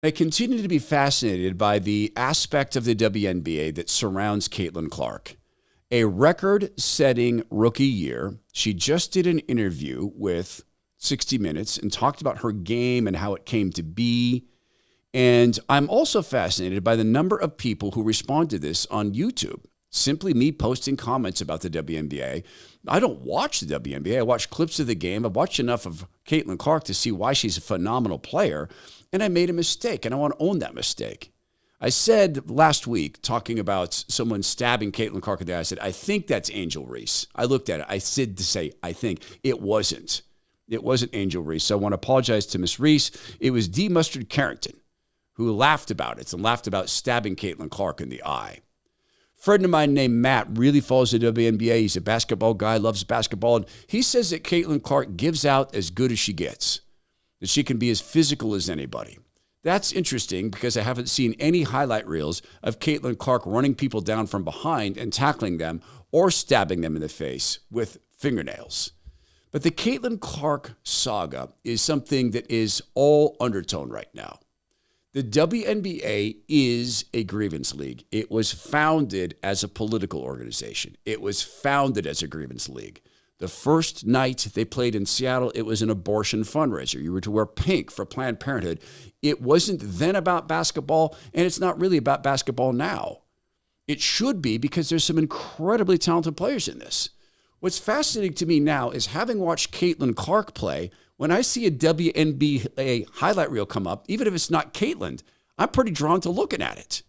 I continue to be fascinated by the aspect of the WNBA that surrounds Caitlyn Clark. A record-setting rookie year. She just did an interview with 60 Minutes and talked about her game and how it came to be. And I'm also fascinated by the number of people who respond to this on YouTube. Simply me posting comments about the WNBA. I don't watch the WNBA. I watch clips of the game. I've watched enough of Caitlyn Clark to see why she's a phenomenal player. And I made a mistake, and I want to own that mistake. I said last week, talking about someone stabbing Caitlyn Clark in the eye, I said, I think that's Angel Reese. I looked at it. I said to say, I think. It wasn't. It wasn't Angel Reese. So I want to apologize to Miss Reese. It was D. Mustard Carrington who laughed about it and laughed about stabbing Caitlyn Clark in the eye. A friend of mine named Matt really follows the WNBA. He's a basketball guy, loves basketball. And he says that Caitlyn Clark gives out as good as she gets, that she can be as physical as anybody. That's interesting because I haven't seen any highlight reels of Caitlyn Clark running people down from behind and tackling them or stabbing them in the face with fingernails. But the Caitlyn Clark saga is something that is all undertone right now. The WNBA is a grievance league. It was founded as a political organization. It was founded as a grievance league. The first night they played in Seattle, it was an abortion fundraiser. You were to wear pink for Planned Parenthood. It wasn't then about basketball, and it's not really about basketball now. It should be because there's some incredibly talented players in this. What's fascinating to me now is having watched Caitlyn Clark play, when I see a WNBA highlight reel come up, even if it's not Caitlyn, I'm pretty drawn to looking at it.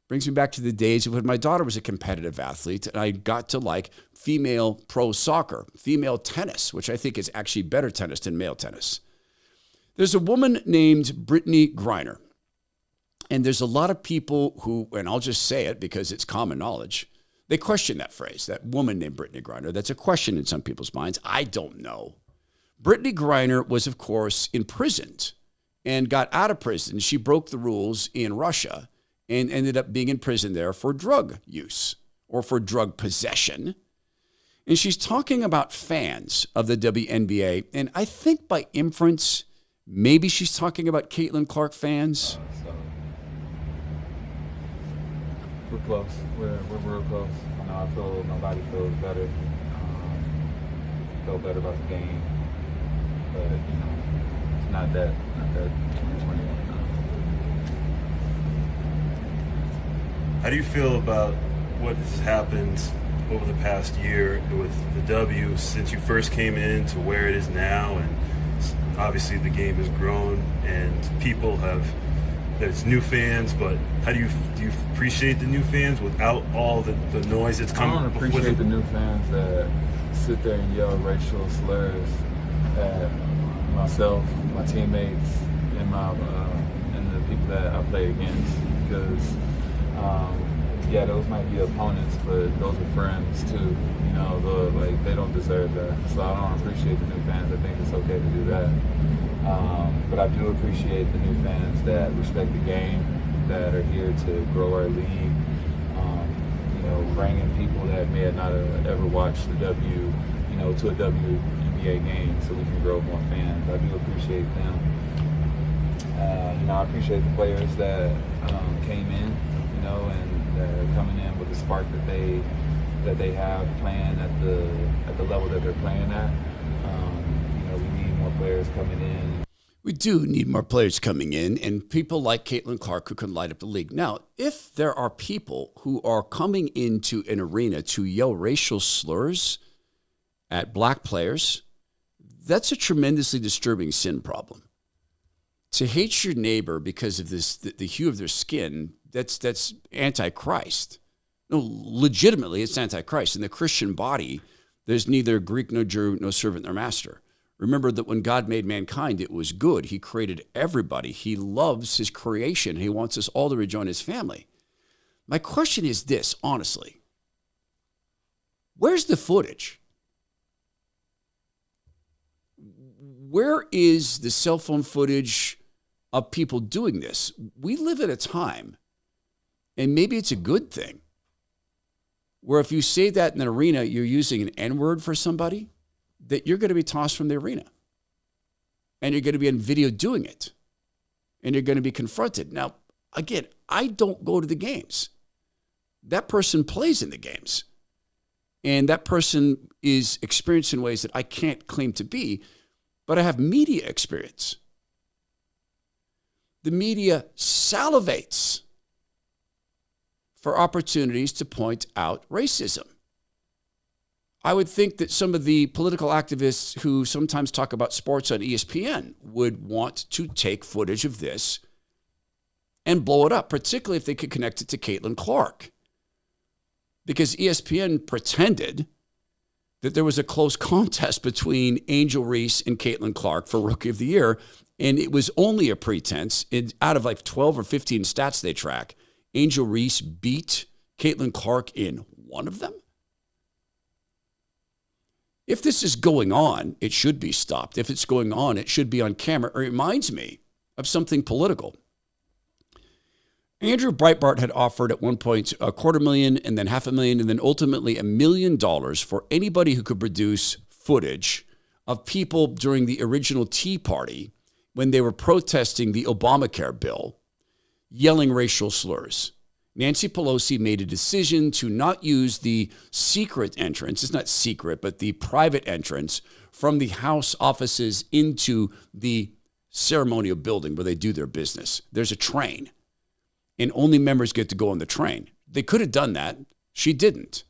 Brings me back to the days of when my daughter was a competitive athlete and I got to like female pro soccer, female tennis, which I think is actually better tennis than male tennis. There's a woman named Brittany Griner. And there's a lot of people who, and I'll just say it because it's common knowledge, they question that phrase, that woman named Brittany Griner. That's a question in some people's minds. I don't know. Brittany Griner was, of course, imprisoned and got out of prison. She broke the rules in Russia and ended up being in prison there for drug use or for drug possession. And she's talking about fans of the WNBA. And I think by inference, maybe she's talking about Caitlyn Clark fans. We're close. We're real close. I know I feel nobody feels better. Feel better about the game. But, it's not that 2021. How do you feel about what has happened over the past year with the W since you first came in to where it is now? And obviously the game has grown and people there's new fans, but how do you appreciate the new fans without all the noise that's coming? I don't appreciate the new fans that sit there and yell racial slurs at myself, my teammates, and the people that I play against. Because those might be opponents, but those are friends too. They don't deserve that. So I don't appreciate the new fans. I think it's okay to do that. But I do appreciate the new fans that respect the game, that are here to grow our league. Bringing people that may not have ever watched the W, to a WNBA game so we can grow more fans. I do appreciate them. I appreciate the players that came in, and that are coming in with the spark that they have playing at the level that they're playing at. We need more players coming in. We do need more players coming in and people like Caitlyn Clark who can light up the league. Now, if there are people who are coming into an arena to yell racial slurs at black players, that's a tremendously disturbing sin problem. To hate your neighbor because of the hue of their skin, that's anti-Christ. No, legitimately, it's anti-Christ. In the Christian body, there's neither Greek nor Jew, no servant nor master. Remember that when God made mankind, it was good. He created everybody. He loves his creation. He wants us all to rejoin his family. My question is this, honestly. Where's the footage? Where is the cell phone footage of people doing this? We live at a time, and maybe it's a good thing, where if you say that in an arena, you're using an N-word for somebody, that you're going to be tossed from the arena. And you're going to be on video doing it. and you're going to be confronted. Now, again, I don't go to the games. That person plays in the games. And that person is experienced in ways that I can't claim to be, but I have media experience. The media salivates for opportunities to point out racism. I would think that some of the political activists who sometimes talk about sports on ESPN would want to take footage of this and blow it up, particularly if they could connect it to Caitlyn Clark. Because ESPN pretended that there was a close contest between Angel Reese and Caitlyn Clark for Rookie of the Year, and it was only a pretense. Out of like 12 or 15 stats they track, Angel Reese beat Caitlyn Clark in one of them. If this is going on, it should be stopped. If it's going on, it should be on camera. It reminds me of something political. Andrew Breitbart had offered at one point $250,000 and then $500,000 and then ultimately $1 million for anybody who could produce footage of people during the original Tea Party when they were protesting the Obamacare bill, yelling racial slurs. Nancy Pelosi made a decision to not use the secret entrance. It's not secret, but the private entrance from the House offices into the ceremonial building where they do their business. There's a train, and only members get to go on the train. They could have done that. She didn't.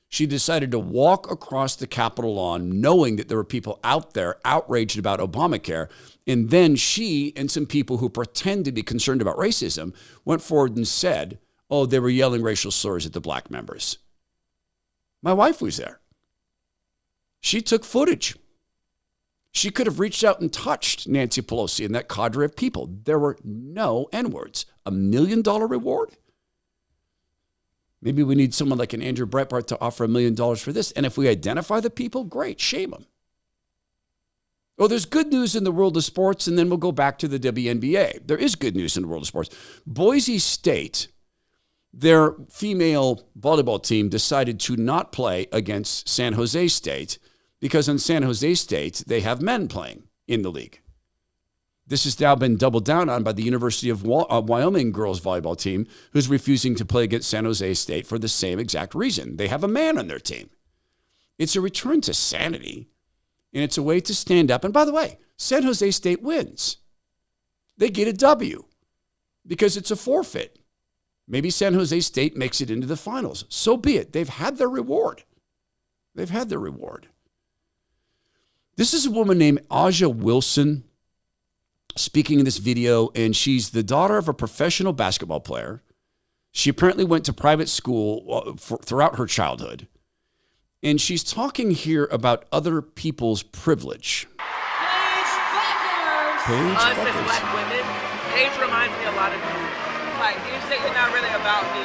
She decided to walk across the Capitol lawn knowing that there were people out there outraged about Obamacare. And then she and some people who pretend to be concerned about racism went forward and said, oh, they were yelling racial slurs at the black members. My wife was there. She took footage. She could have reached out and touched Nancy Pelosi and that cadre of people. There were no N-words. $1 million reward? Maybe we need someone like an Andrew Breitbart to offer $1 million for this. And if we identify the people, great, shame them. Oh, there's good news in the world of sports, and then we'll go back to the WNBA. There is good news in the world of sports. Boise State, their female volleyball team decided to not play against San Jose State because on San Jose State, they have men playing in the league. This has now been doubled down on by the University of Wyoming girls volleyball team, who's refusing to play against San Jose State for the same exact reason. They have a man on their team. It's a return to sanity, and it's a way to stand up. And by the way, San Jose State wins. They get a W because it's a forfeit. Maybe San Jose State makes it into the finals. So be it. They've had their reward. They've had their reward. This is a woman named Aja Wilson speaking in this video, and she's the daughter of a professional basketball player. She apparently went to private school throughout her childhood. And she's talking here about other people's privilege. Paige as black women, Paige reminds me a lot of you. Like, you say you're not really about me.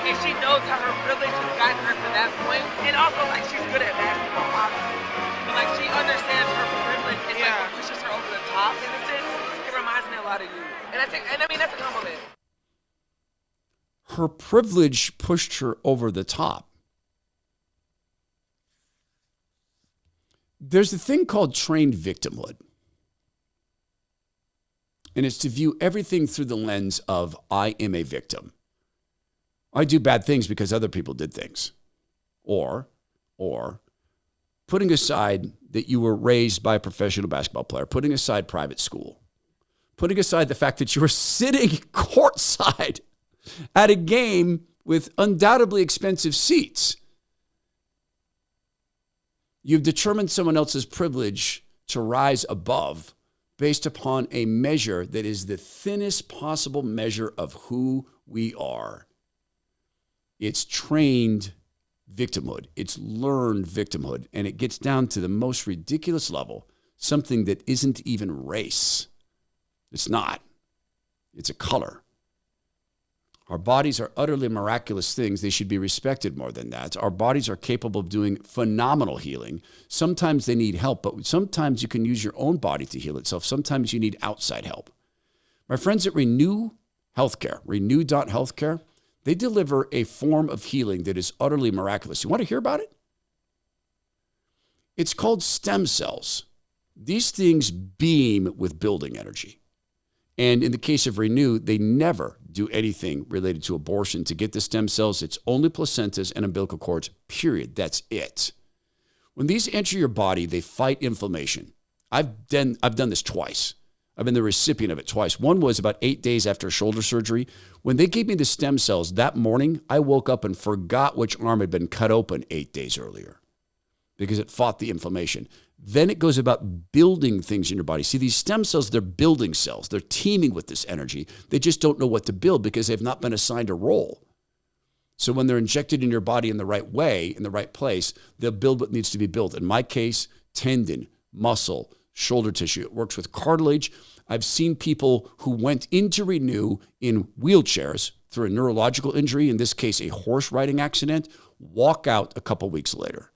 And she knows how her privilege has gotten her to that point. And also, like, she's good at basketball, obviously. But, like, she understands her privilege. It's like what pushes her over the top, in a sense. It reminds me a lot of you. And I mean, that's a compliment. Her privilege pushed her over the top. There's a thing called trained victimhood. And it's to view everything through the lens of, I am a victim. I do bad things because other people did things. Or putting aside that you were raised by a professional basketball player, putting aside private school, putting aside the fact that you were sitting courtside at a game with undoubtedly expensive seats, you've determined someone else's privilege to rise above based upon a measure that is the thinnest possible measure of who we are. It's trained victimhood. It's learned victimhood. And it gets down to the most ridiculous level, something that isn't even race. It's not. It's a color. Our bodies are utterly miraculous things. They should be respected more than that. Our bodies are capable of doing phenomenal healing. Sometimes they need help, but sometimes you can use your own body to heal itself. Sometimes you need outside help. My friends at Renew Healthcare, Renew.Healthcare, they deliver a form of healing that is utterly miraculous. You want to hear about it? It's called stem cells. These things beam with building energy. And in the case of Renew, they never do anything related to abortion to get the stem cells. It's only placentas and umbilical cords, period. That's it. When these enter your body, they fight inflammation. I've done this twice. I've been the recipient of it twice. One was about 8 days after shoulder surgery. When they gave me the stem cells that morning, I woke up and forgot which arm had been cut open 8 days earlier because it fought the inflammation. Then it goes about building things in your body. See, these stem cells, they're building cells. They're teaming with this energy. They just don't know what to build because they've not been assigned a role. So when they're injected in your body in the right way, in the right place, they'll build what needs to be built. In my case, tendon, muscle, shoulder tissue. It works with cartilage. I've seen people who went into Renew in wheelchairs through a neurological injury, in this case, a horse riding accident, walk out a couple weeks later.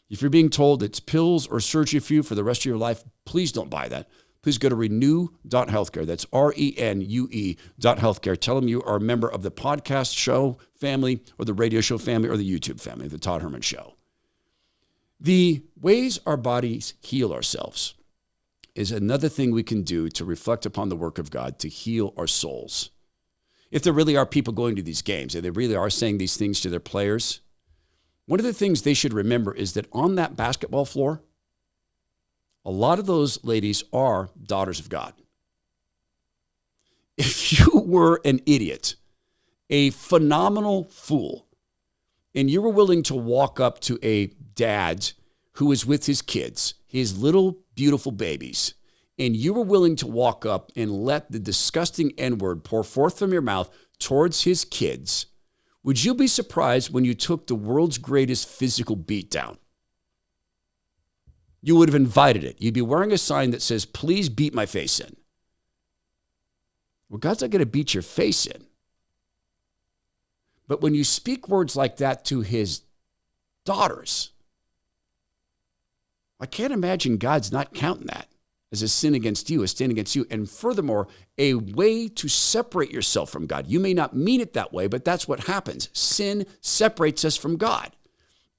If you're being told it's pills or surgery for you for the rest of your life, please don't buy that. Please go to renew.healthcare. That's RENUE.healthcare. Tell them you are a member of the podcast show family or the radio show family or the YouTube family, the Todd Herman Show. The ways our bodies heal ourselves is another thing we can do to reflect upon the work of God to heal our souls. If there really are people going to these games and they really are saying these things to their players, one of the things they should remember is that on that basketball floor, a lot of those ladies are daughters of God. If you were an idiot, a phenomenal fool, and you were willing to walk up to a dad who is with his kids, his little beautiful babies, and you were willing to walk up and let the disgusting N-word pour forth from your mouth towards his kids, would you be surprised when you took the world's greatest physical beatdown? You would have invited it. You'd be wearing a sign that says, please beat my face in. Well, God's not going to beat your face in. But when you speak words like that to his daughters, I can't imagine God's not counting that as a sin against you, a sin against you. And furthermore, a way to separate yourself from God. You may not mean it that way, but that's what happens. Sin separates us from God.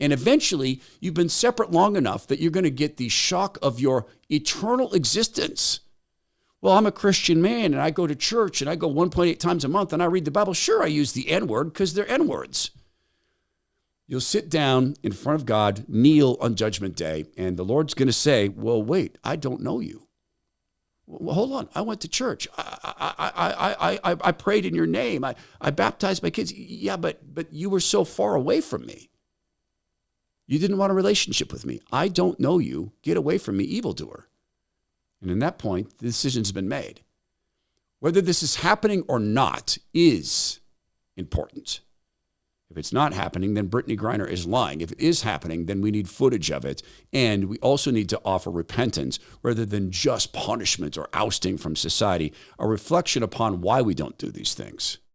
And eventually, you've been separate long enough that you're going to get the shock of your eternal existence. Well, I'm a Christian man, and I go to church, and I go 1.8 times a month, and I read the Bible. Sure, I use the N-word because they're N-words. You'll sit down in front of God, kneel on Judgment Day, and the Lord's going to say, well, wait, I don't know you. Well, hold on. I went to church. I prayed in your name. I baptized my kids. Yeah, but you were so far away from me. You didn't want a relationship with me. I don't know you. Get away from me, evildoer. And in that point, the decision's been made. Whether this is happening or not is important. If it's not happening, then Brittany Griner is lying. If it is happening, then we need footage of it. And we also need to offer repentance rather than just punishment or ousting from society, a reflection upon why we don't do these things.